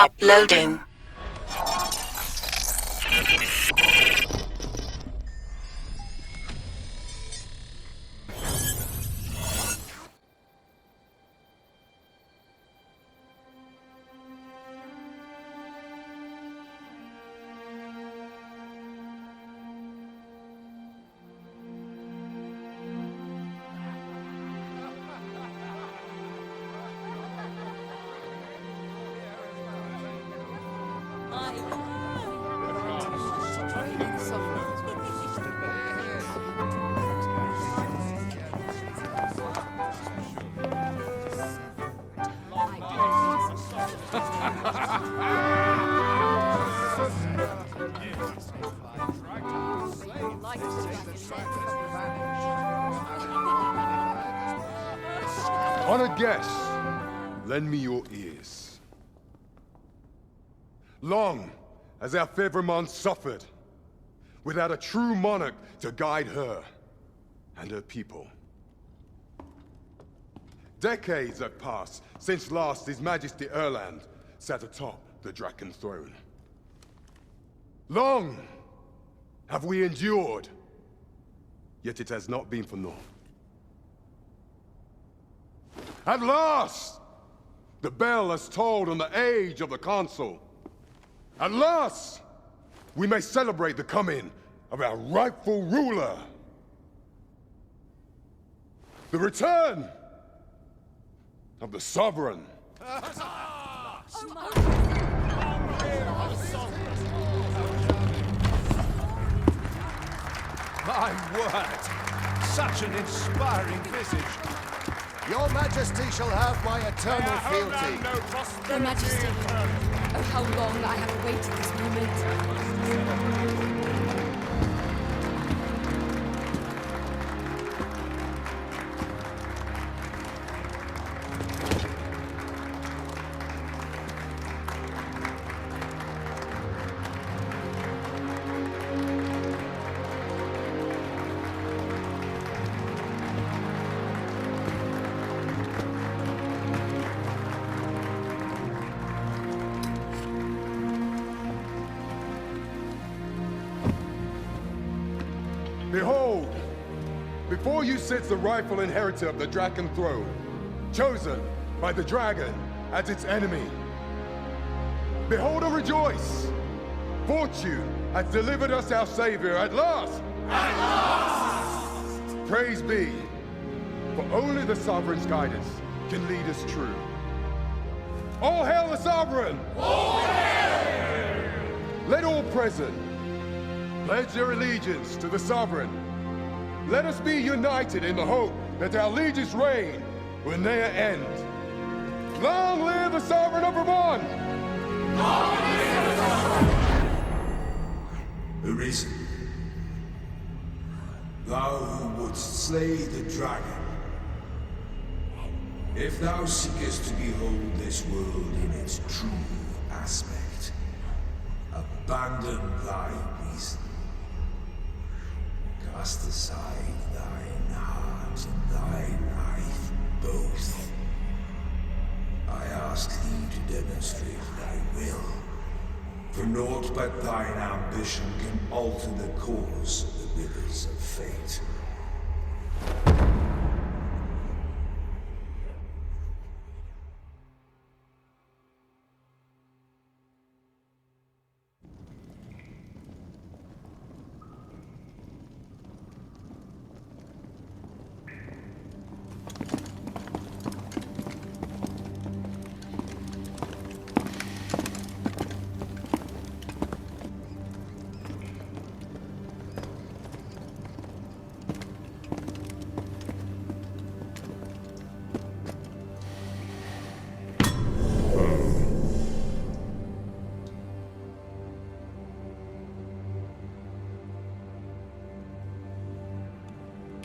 Uploading. Honored guests, lend me your ears. Long has our Fevrimon suffered, without a true monarch to guide her and her people. Decades have passed since last His Majesty Erland sat atop the Draken throne. Long have we endured, yet it has not been for naught. At last, the bell has tolled on the age of the Consul. At last, we may celebrate the coming of our rightful ruler. The return of the Sovereign. My word! Such an inspiring visage. Your Majesty shall have my eternal fealty. Your Majesty, oh how long I have awaited this moment. Behold, before you sits the rightful inheritor of the Draken throne, chosen by the dragon as its enemy. Behold and rejoice! Fortune has delivered us our savior at last! At last! Praise be, for only the Sovereign's guidance can lead us true. All hail the Sovereign! All hail! Let all present pledge their allegiance to the Sovereign. Let us be united in the hope that our liege's reign will ne'er end. Long live the Sovereign of Vermont! Long live the Sovereign! Arisen, thou who wouldst slay the dragon, if thou seekest to behold this world in its true aspect, abandon thy reason. Cast aside thine heart and thy knife both. I ask thee to demonstrate thy will, for naught but thine ambition can alter the course of the rivers of fate.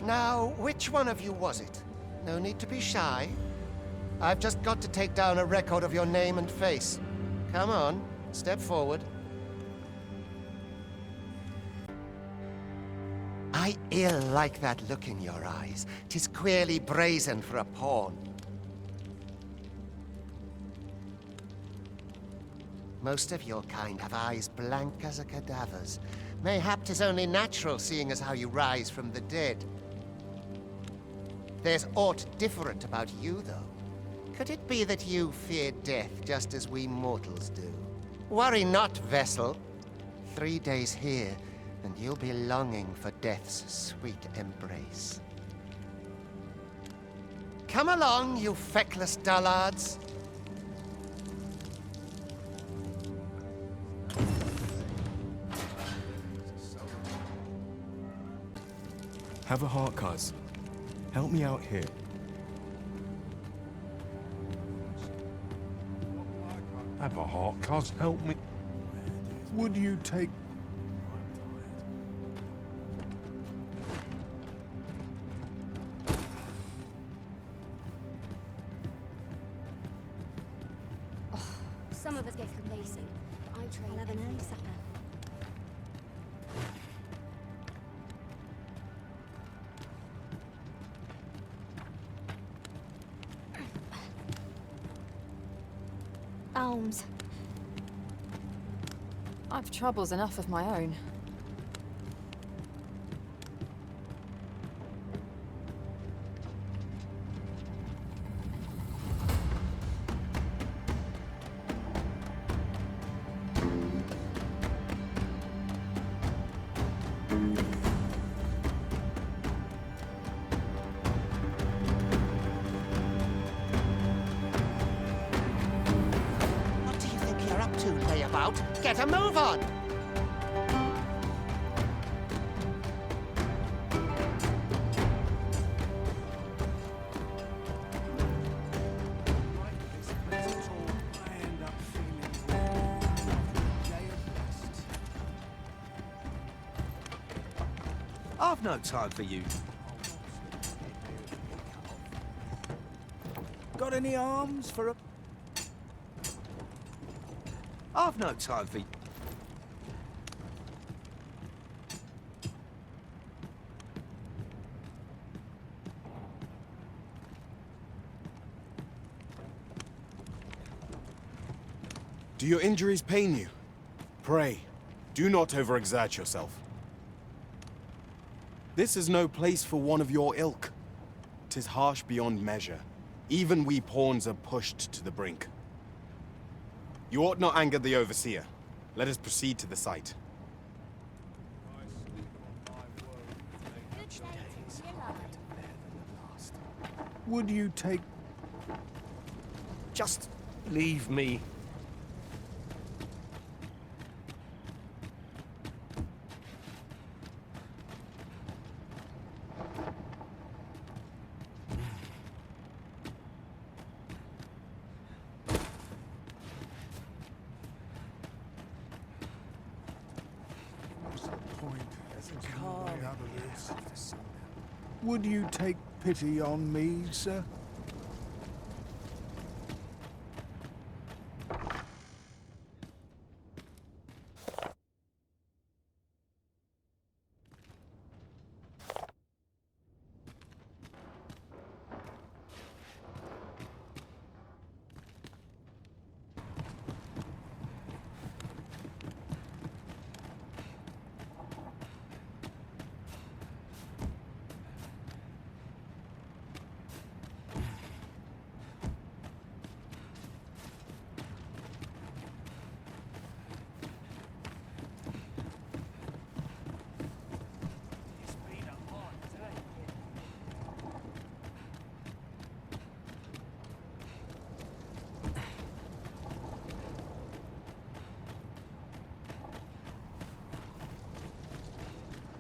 Now, which one of you was it? No need to be shy. I've just got to take down a record of your name and face. Come on, step forward. I ill like that look in your eyes. 'Tis queerly brazen for a pawn. Most of your kind have eyes blank as a cadaver's. Mayhap 'tis only natural, seeing as how you rise from the dead. There's aught different about you, though. Could it be that you fear death just as we mortals do? Worry not, vessel. 3 days here, and you'll be longing for death's sweet embrace. Come along, you feckless dullards. Have a heart, cuz. Help me out here. Have a heart, cuz. Help me. Would you take... Some of us get complacent, but I train. I'll have an early supper. Alms. I've troubles enough of my own. What do you think you're up to, layabout? Get a move on! I've no time for you. Got any arms for a... I've no time for you. Do your injuries pain you? Pray, do not overexert yourself. This is no place for one of your ilk. 'Tis harsh beyond measure. Even we pawns are pushed to the brink. You ought not anger the Overseer. Let us proceed to the site. Would you take... Just leave me. Would you take pity on me, sir?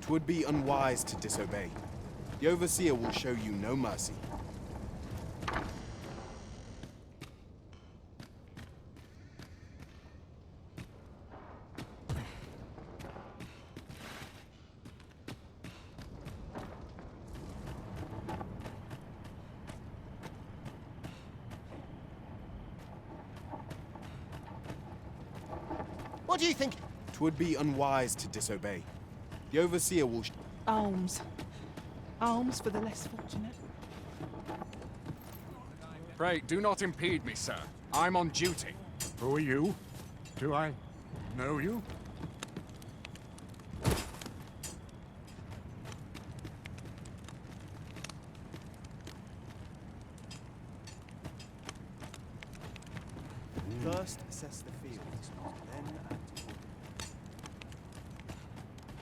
Twould be unwise to disobey. The Overseer will show you no mercy. What do you think? 'Twould be unwise to disobey. The Overseer will... Alms. Alms for the less fortunate. Pray, do not impede me, sir. I'm on duty. Who are you? Do I know you? First, assess the field, then act accordingly.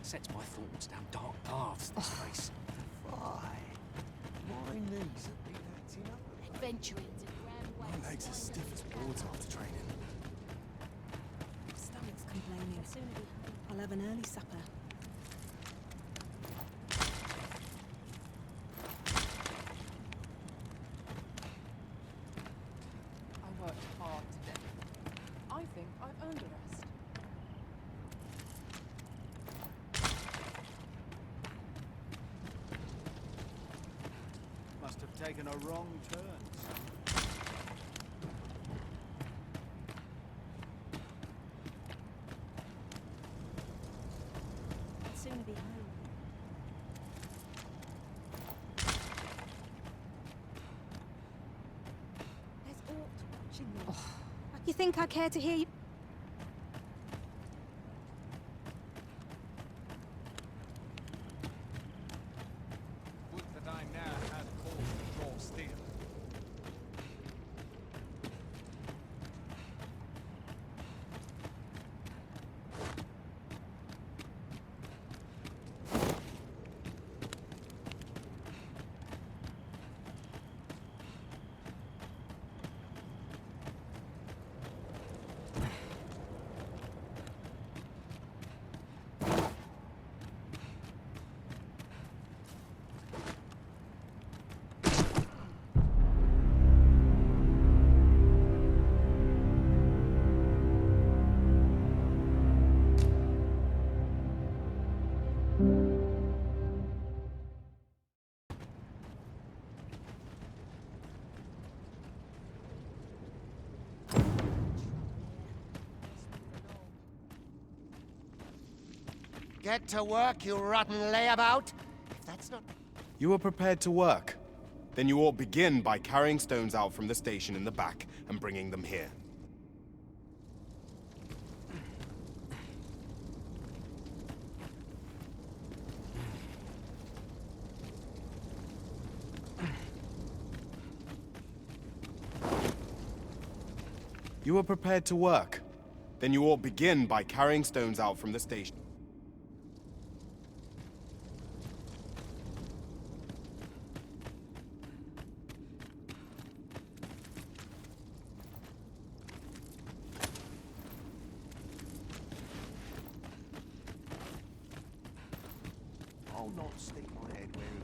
Sets my thoughts down dark paths, this place. My knees have been acting up. Adventurings in grand ways. My legs are stiff as boards after training. Stomach's complaining. I'll have an early supper. I worked hard today. I think I've earned a rest. Must have taken a wrong turn. I'll sooner be home. There's Ort watching me. You think I care to hear you? Would that I now had cause to draw steel. Get to work, you rotten layabout! If that's not... You are prepared to work. Then you ought begin by carrying stones out from the station in the back and bringing them here. You are prepared to work. Then you ought begin by carrying stones out from the station. I'll not stick my head where he...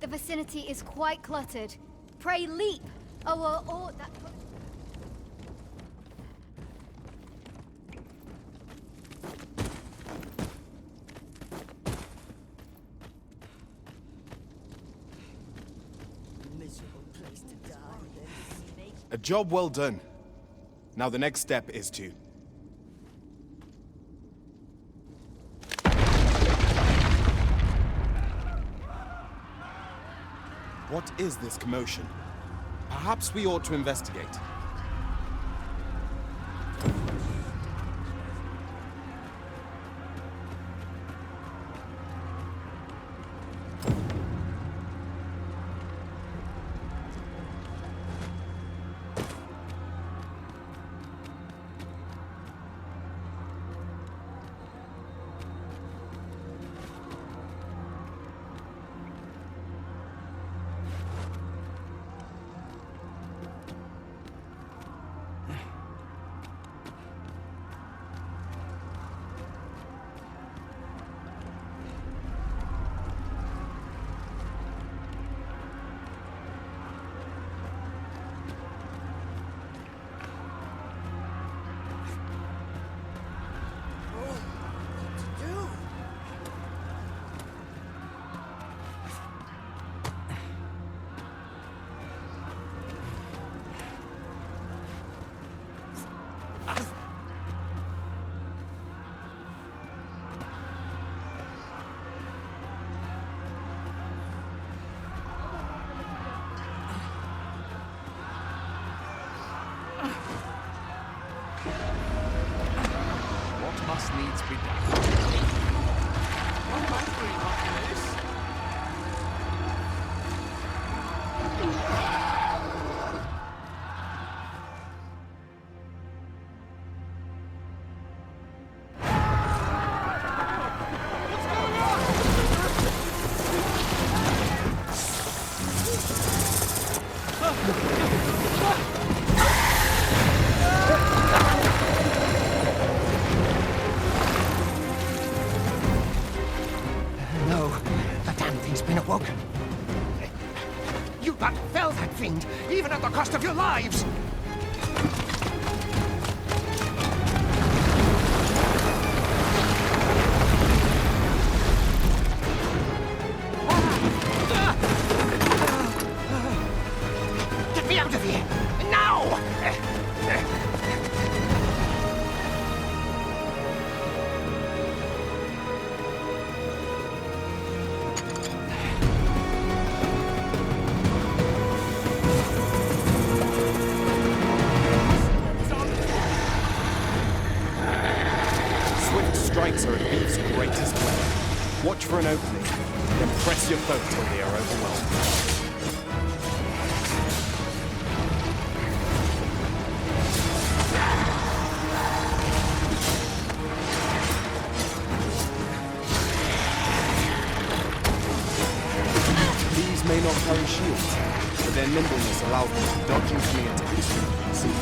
The vicinity is quite cluttered. Pray leap, or that... Miserable place to die. A job well done. Now the next step is to... What is this commotion? Perhaps we ought to investigate. No, the damn thing's been awoken. You but fell that fiend, even at the cost of your lives! Get me out of here! Now! Swift strikes are a thief's greatest weapon. Watch for an opening, then press your foe till they are overwhelmed. These may not carry shields, but their nimbleness allows them to dodge incoming attacks unseen.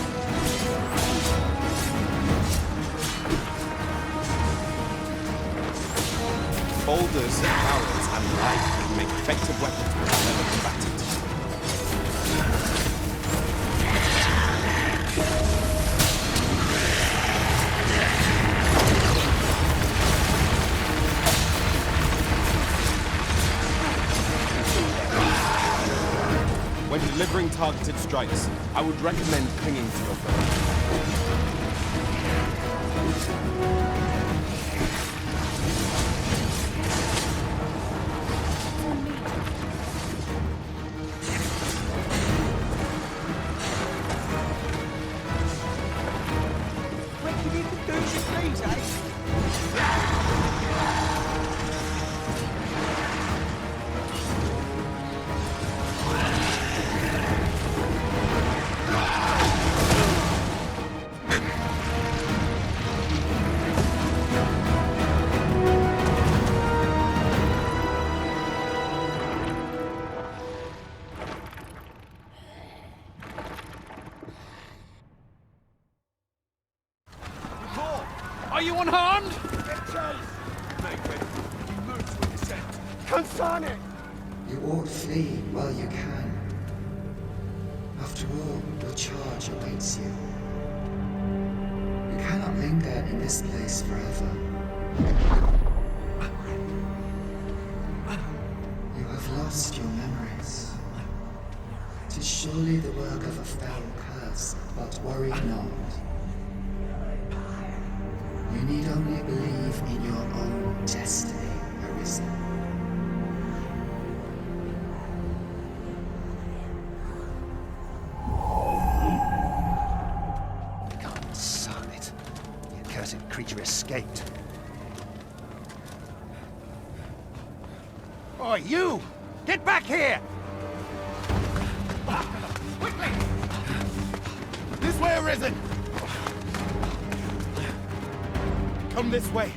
Boulders, arrows, and light can make effective weapons for clever combatants. When delivering targeted strikes, I would recommend clinging to your foe. Are you unharmed? You ought flee while you can. After all, your charge awaits you. You cannot linger in this place forever. You have lost your memories. It is surely the work of a foul curse, but worry not. You need only believe in your own destiny, Arisen. God, son it. The accursed creature escaped. Oh, you! Get back here! Quickly! This way, Arisen! Come this way.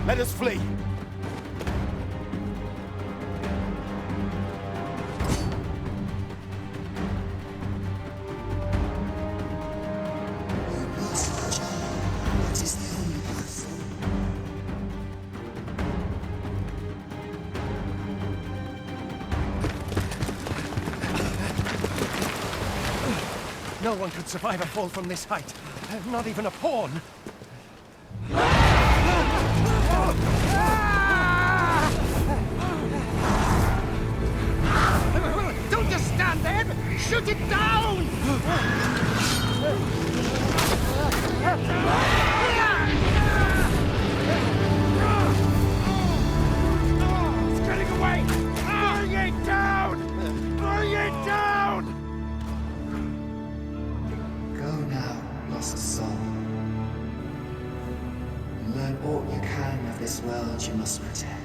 Let us flee. What is the only path? No one could survive a fall from this height. Not even a pawn. Don't just stand there! Shoot it down! It's getting away! Bring it down! Bring it down! Go now, lost soul. This world you must protect.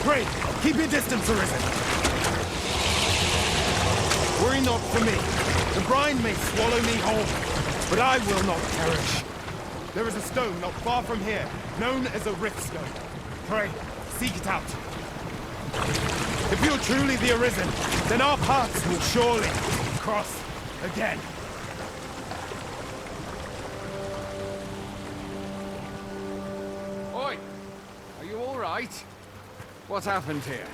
Pray, keep your distance, Arisen. Worry not for me. The brine may swallow me whole, but I will not perish. There is a stone not far from here, known as a Rift Stone. Pray, seek it out. If you're truly the Arisen, then our paths will surely cross again. Oi! Are you all right? What happened here?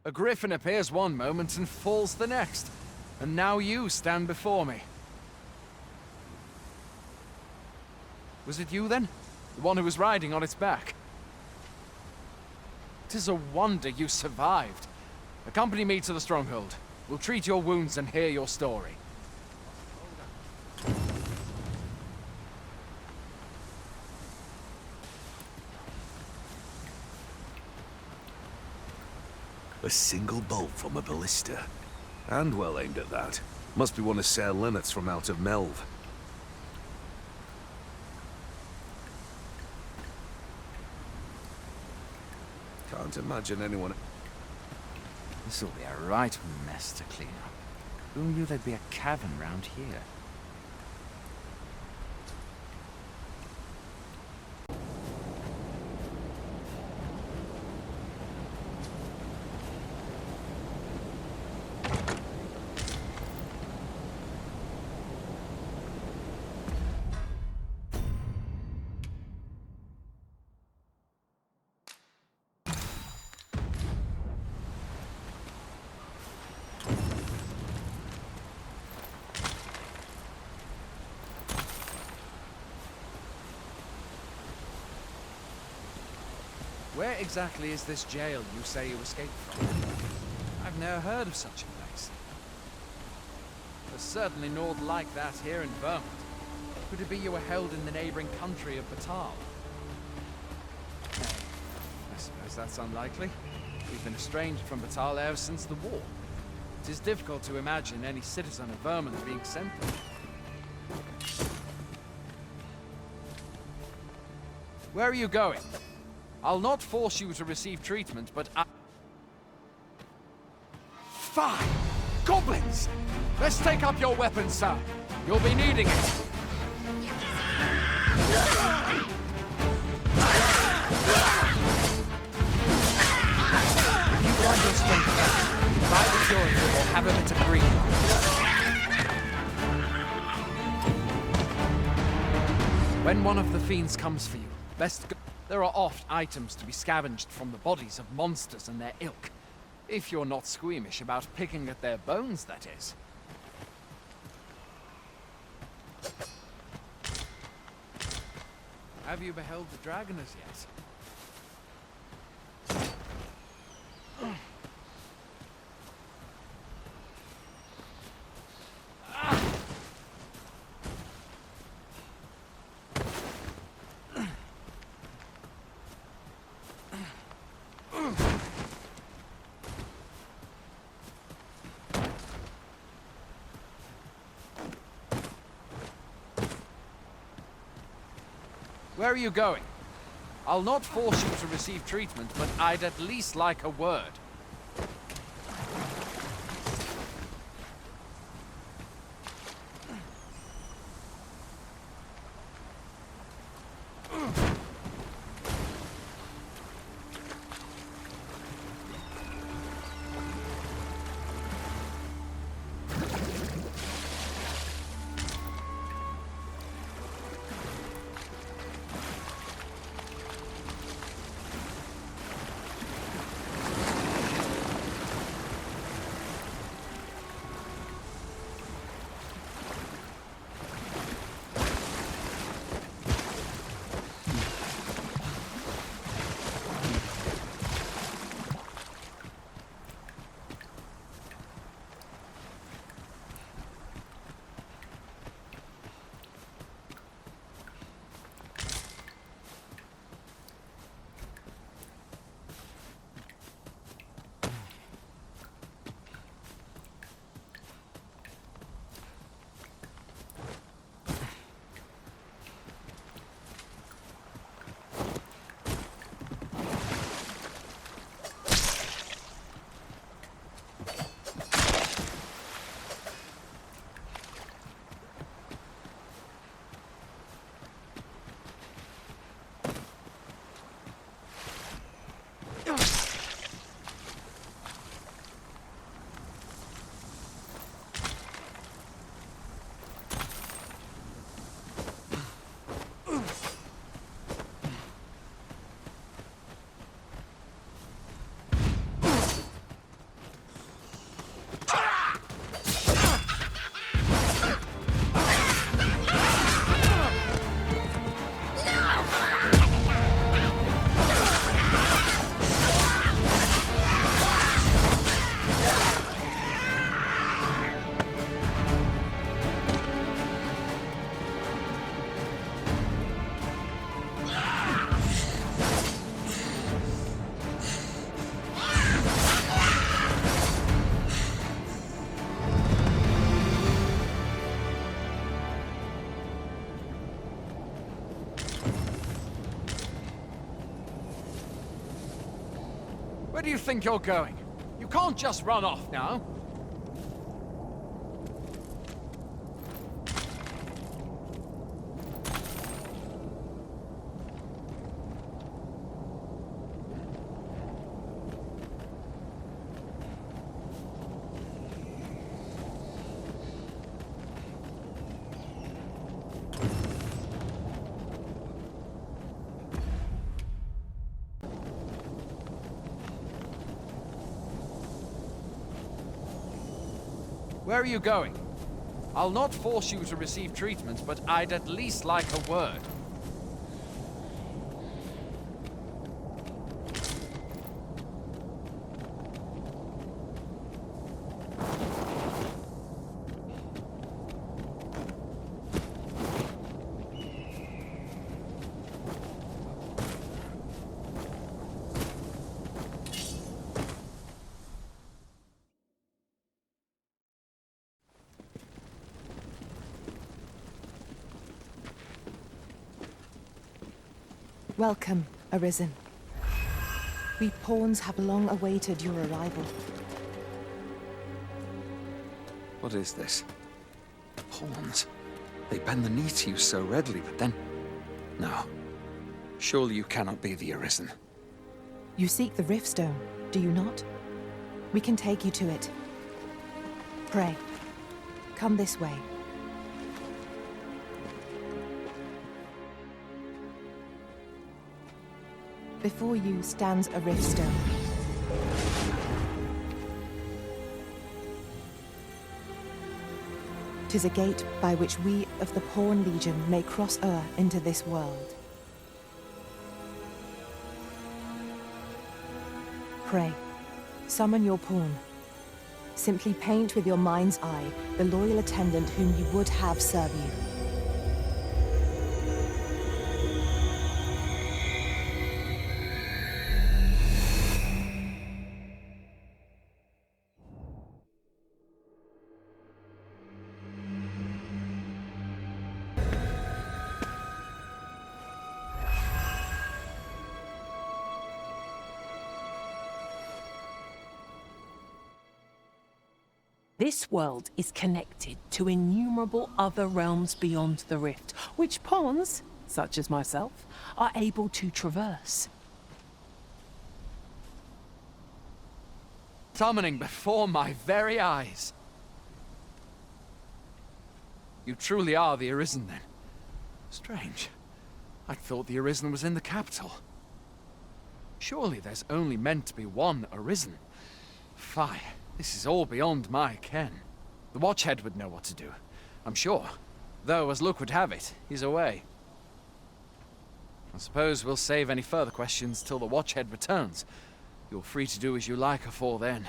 A griffin appears one moment and falls the next. And now you stand before me. Was it you then? The one who was riding on its back? 'Tis a wonder you survived. Accompany me to the stronghold. We'll treat your wounds and hear your story. A single bolt from a ballista. And well aimed at that. Must be one of Ser Linnet's from out of Melve. Can't imagine anyone... This'll be a right mess to clean up. Who knew there'd be a cavern round here? Where exactly is this jail you say you escaped from? I've never heard of such a place. There's certainly naught like that here in Vermont. Could it be you were held in the neighboring country of Batal? that's unlikely. We've been estranged from Batal ever since the war. It is difficult to imagine any citizen of Vermont being sent there. Where are you going? I'll not force you to receive treatment, but Fine! Goblins! Let's take up your weapons, sir. You'll be needing it. You want your strength back. Buy the cure or have a bit of green. When one of the fiends comes for you, best go. There are oft items to be scavenged from the bodies of monsters and their ilk. If you're not squeamish about picking at their bones, that is. Have you beheld the dragon as yet? Where are you going? I'll not force you to receive treatment, but I'd at least like a word. Where do you think you're going? You can't just run off now. Where are you going? I'll not force you to receive treatment, but I'd at least like a word. Welcome, Arisen. We pawns have long awaited your arrival. What is this? Pawns? They bend the knee to you so readily, but then... No. Surely you cannot be the Arisen. You seek the Riftstone, do you not? We can take you to it. Pray, come this way. Before you stands a Riftstone. "'Tis a gate by which we of the Pawn Legion may cross o'er into this world. Pray, summon your pawn. Simply paint with your mind's eye the loyal attendant whom you would have serve you. This world is connected to innumerable other realms beyond the rift, which pawns, such as myself, are able to traverse. Summoning before my very eyes. You truly are the Arisen, then. Strange. I thought the Arisen was in the capital. Surely there's only meant to be one Arisen. Fie. This is all beyond my ken. The Watchhead would know what to do, I'm sure. Though, as luck would have it, he's away. I suppose we'll save any further questions till the Watchhead returns. You're free to do as you like afore then.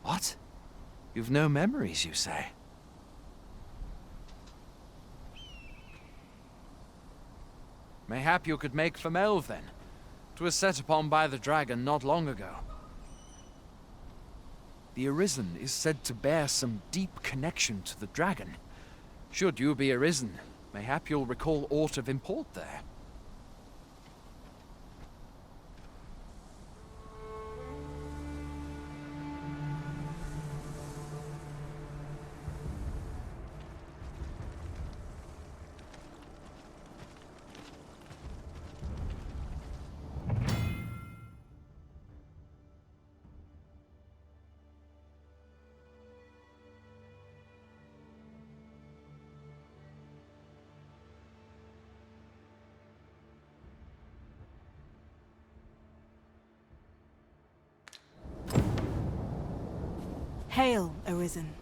What? You've no memories, you say? Mayhap you could make for Melve, then. 'Twas set upon by the dragon not long ago. The Arisen is said to bear some deep connection to the dragon. Should you be Arisen, mayhap you'll recall aught of import there. Hail, Arisen.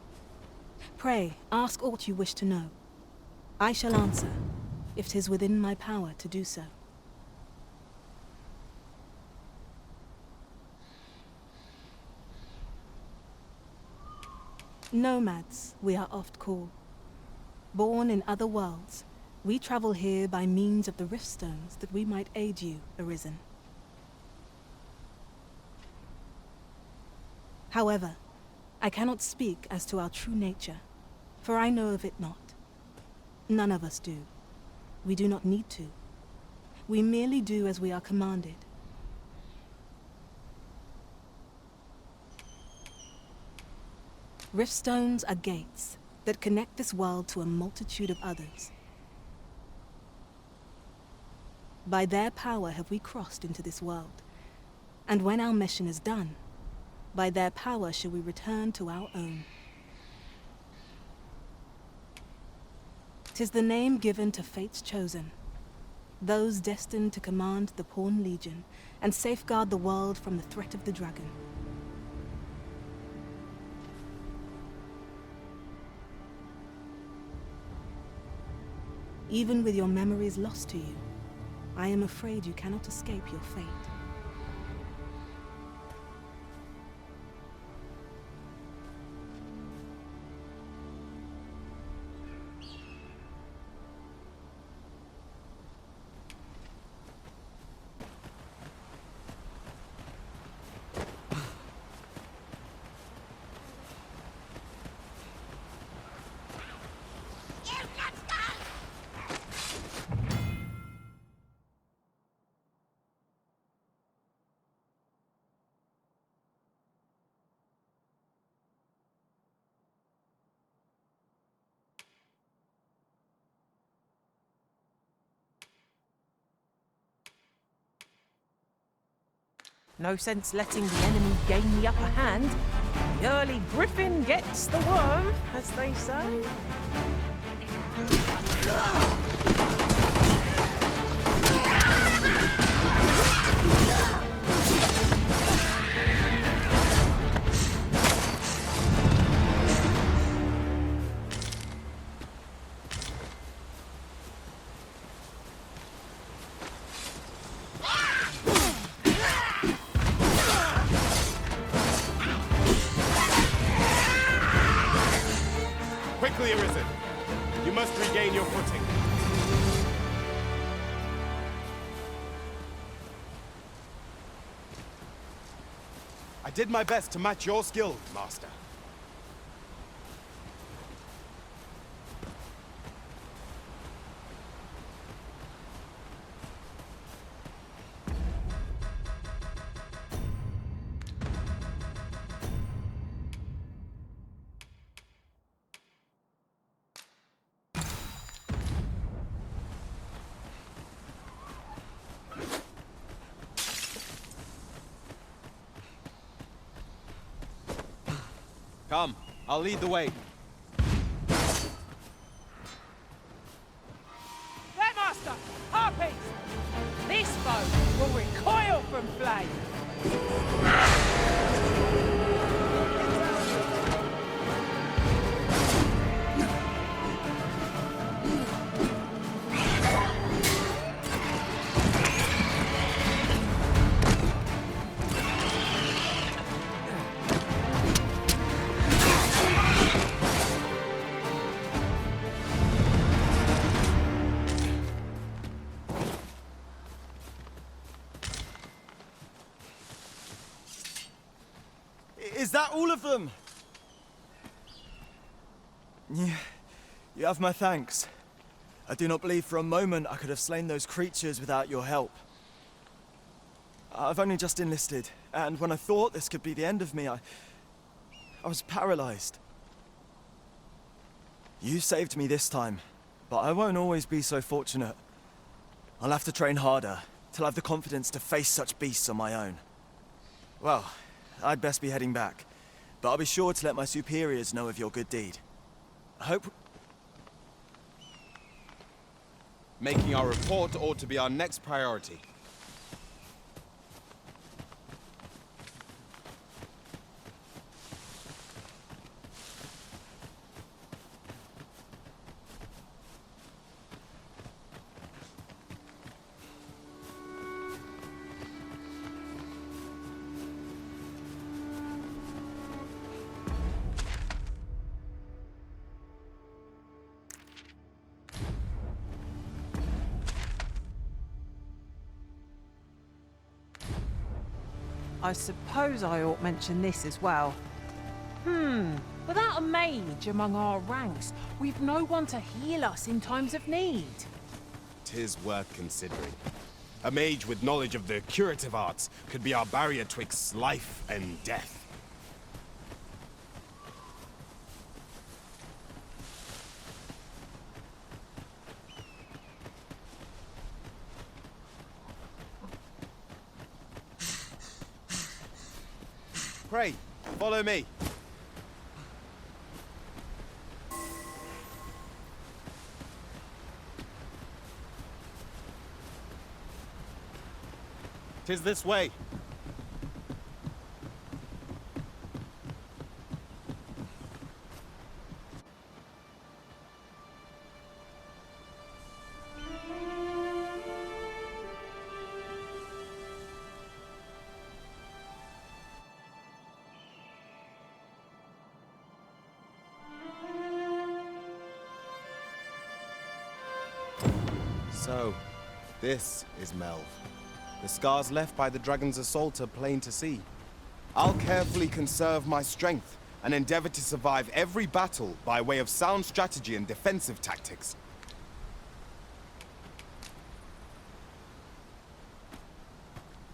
Pray, ask aught you wish to know. I shall answer, if 'tis within my power to do so. Nomads, we are oft called. Born in other worlds, we travel here by means of the Riftstones that we might aid you, Arisen. However, I cannot speak as to our true nature, for I know of it not. None of us do. We do not need to. We merely do as we are commanded. Riftstones are gates that connect this world to a multitude of others. By their power have we crossed into this world, and when our mission is done, by their power shall we return to our own. 'Tis the name given to fate's chosen, those destined to command the Pawn Legion and safeguard the world from the threat of the dragon. Even with your memories lost to you, I am afraid you cannot escape your fate. No sense letting the enemy gain the upper hand. The early griffin gets the worm, as they say. Quickly, Arisen. You must regain your footing. I did my best to match your skill, Master. Come, I'll lead the way. There, Master! Harpies! This foe will recoil from flame! Is that all of them? You have my thanks. I do not believe for a moment I could have slain those creatures without your help. I've only just enlisted, and when I thought this could be the end of me, I was paralyzed. You saved me this time, but I won't always be so fortunate. I'll have to train harder, till I have the confidence to face such beasts on my own. Well, I'd best be heading back, but I'll be sure to let my superiors know of your good deed. I hope... Making our report ought to be our next priority. I suppose I ought mention this as well. Without a mage among our ranks, we've no one to heal us in times of need. 'Tis worth considering. A mage with knowledge of the curative arts could be our barrier twixt life and death. Pray, follow me. "'Tis this way. So, this is Melv. The scars left by the dragon's assault are plain to see. I'll carefully conserve my strength and endeavor to survive every battle by way of sound strategy and defensive tactics.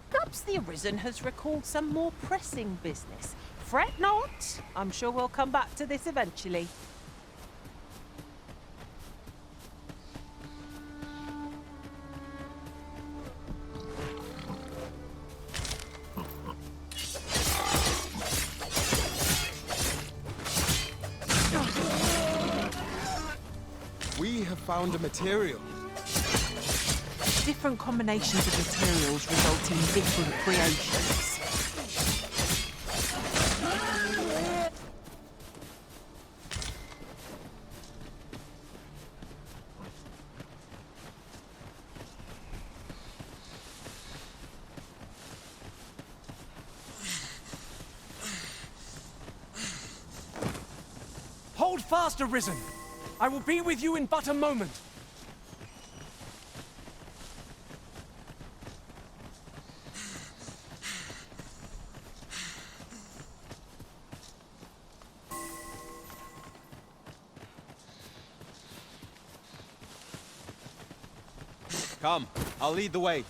Perhaps the Arisen has recalled some more pressing business. Fret not. I'm sure we'll come back to this eventually. found a material. Different combinations of materials result in different creations. Hold fast, Arisen! I will be with you in but a moment. Come, I'll lead the way.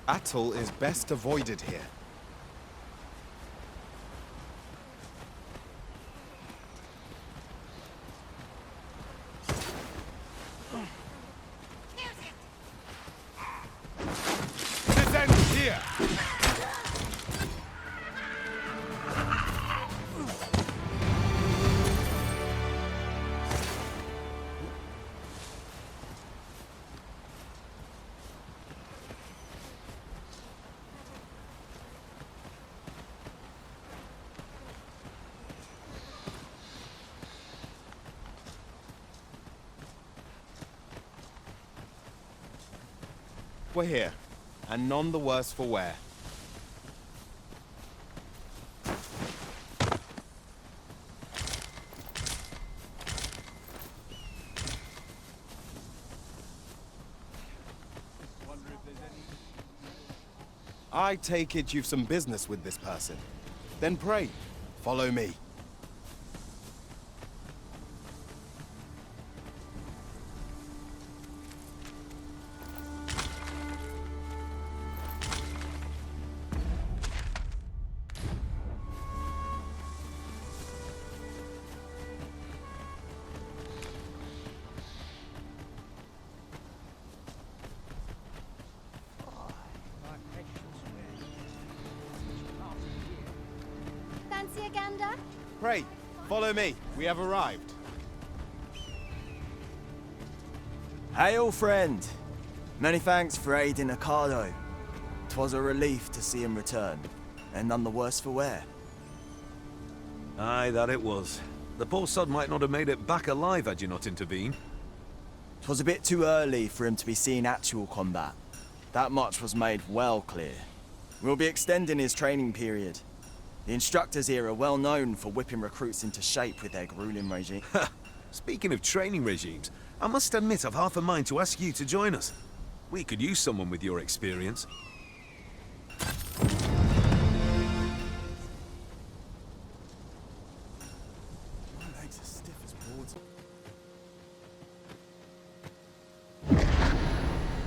Battle is best avoided here. This ends here! We're here, and none the worse for wear. I take it you've some business with this person. Then pray, follow me. Fancy a gander? Pray, follow me. We have arrived. Hail, friend. Many thanks for aiding Ocado. 'Twas a relief to see him return, and none the worse for wear. Aye, that it was. The poor sod might not have made it back alive had you not intervened. 'Twas a bit too early for him to be seeing actual combat. That much was made well clear. We'll be extending his training period. The instructors here are well known for whipping recruits into shape with their grueling regime. Speaking of training regimes, I must admit I've half a mind to ask you to join us. We could use someone with your experience. My legs are stiff as boards.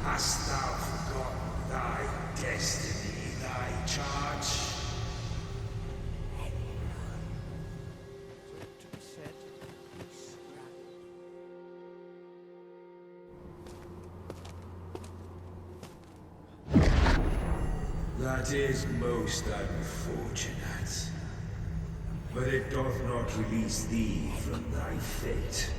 Hast thou forgotten thy destiny, thy charge? That is most unfortunate. But it doth not release thee from thy fate.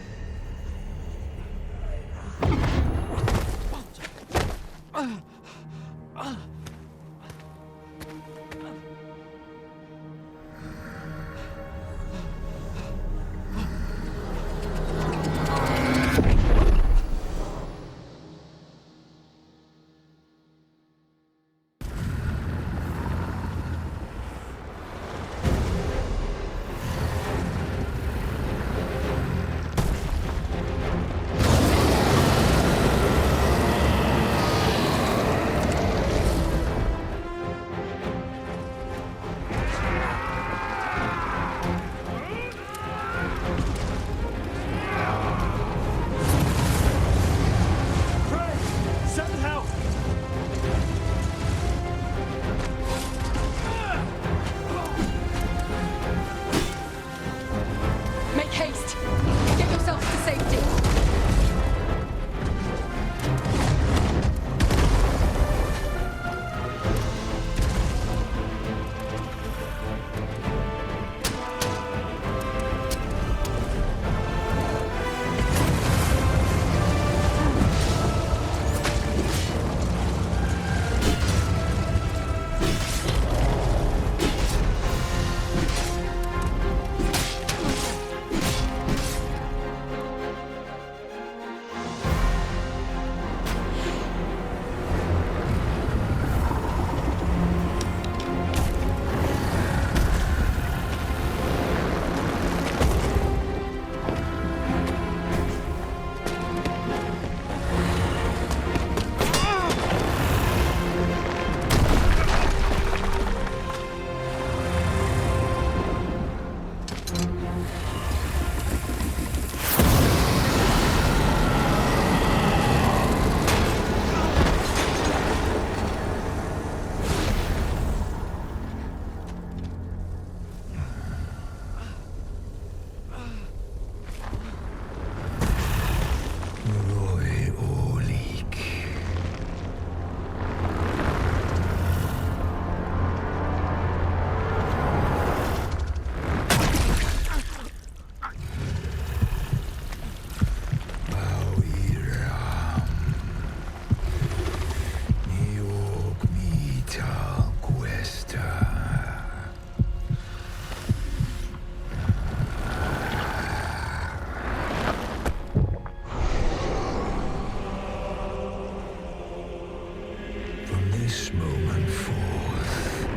this moment forth,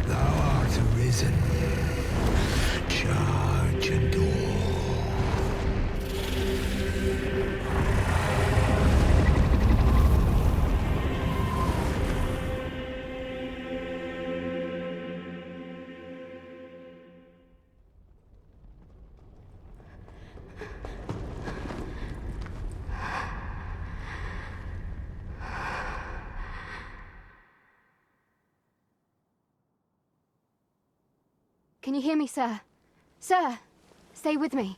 thou art arisen. Charge and all. Can you hear me, sir? Sir, stay with me.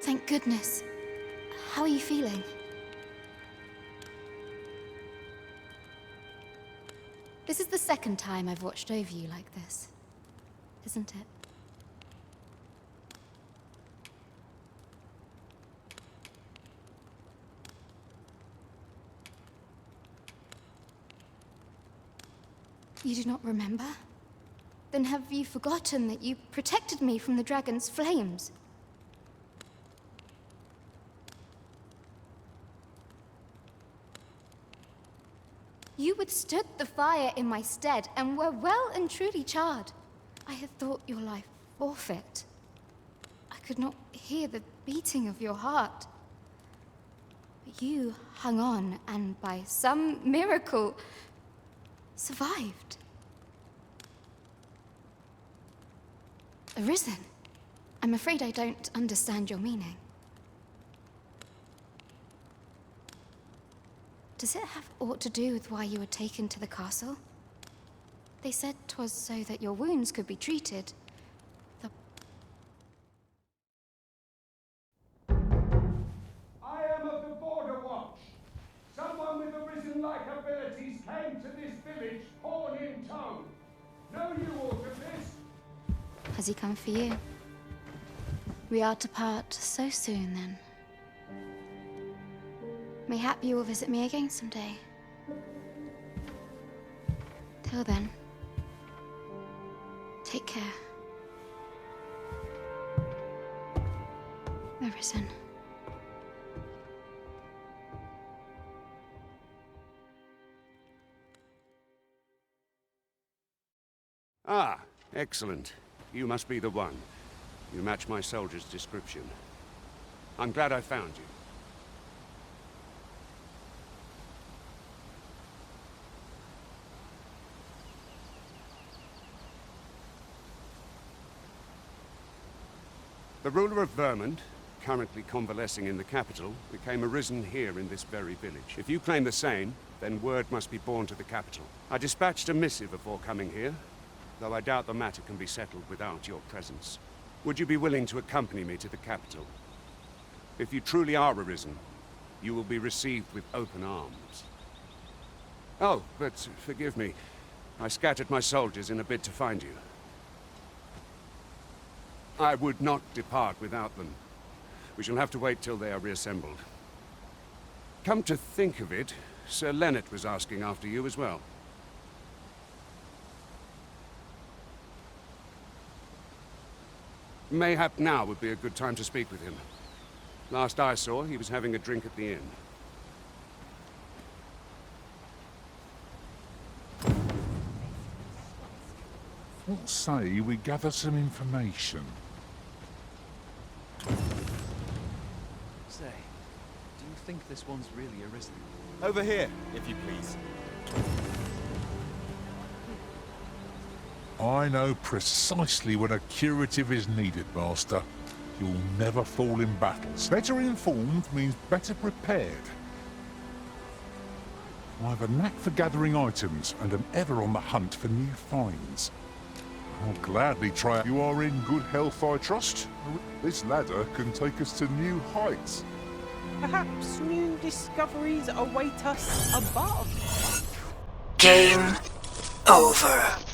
Thank goodness. How are you feeling? This is the second time I've watched over you like this, isn't it? You do not remember? Then have you forgotten that you protected me from the dragon's flames? You withstood the fire in my stead and were well and truly charred. I had thought your life forfeit. I could not hear the beating of your heart. But you hung on and by some miracle survived. Arisen? I'm afraid I don't understand your meaning. Does it have aught to do with why you were taken to the castle? They said 'twas so that your wounds could be treated. I am of the Border Watch. Someone with Arisen-like abilities came to this village, horn in tow. Know you aught of this? Has he come for you? We are to part so soon, then. Mayhap you will visit me again someday. Till then, take care. Arisen. Ah, excellent. You must be the one. You match my soldier's description. I'm glad I found you. The ruler of Vermund, currently convalescing in the capital, became arisen here in this very village. If you claim the same, then word must be borne to the capital. I dispatched a missive before coming here, though I doubt the matter can be settled without your presence. Would you be willing to accompany me to the capital? If you truly are arisen, you will be received with open arms. Oh, but forgive me. I scattered my soldiers in a bid to find you. I would not depart without them. We shall have to wait till they are reassembled. Come to think of it, Sir Leonard was asking after you as well. Mayhap now would be a good time to speak with him. Last I saw, he was having a drink at the inn. What say we gather some information? Say, do you think this one's really arisen? Over here, if you please. I know precisely when a curative is needed, Master. You'll never fall in battles. Better informed means better prepared. I've a knack for gathering items, and am ever on the hunt for new finds. I'll gladly try. You are in good health, I trust? This ladder can take us to new heights. Perhaps new discoveries await us above. Game over.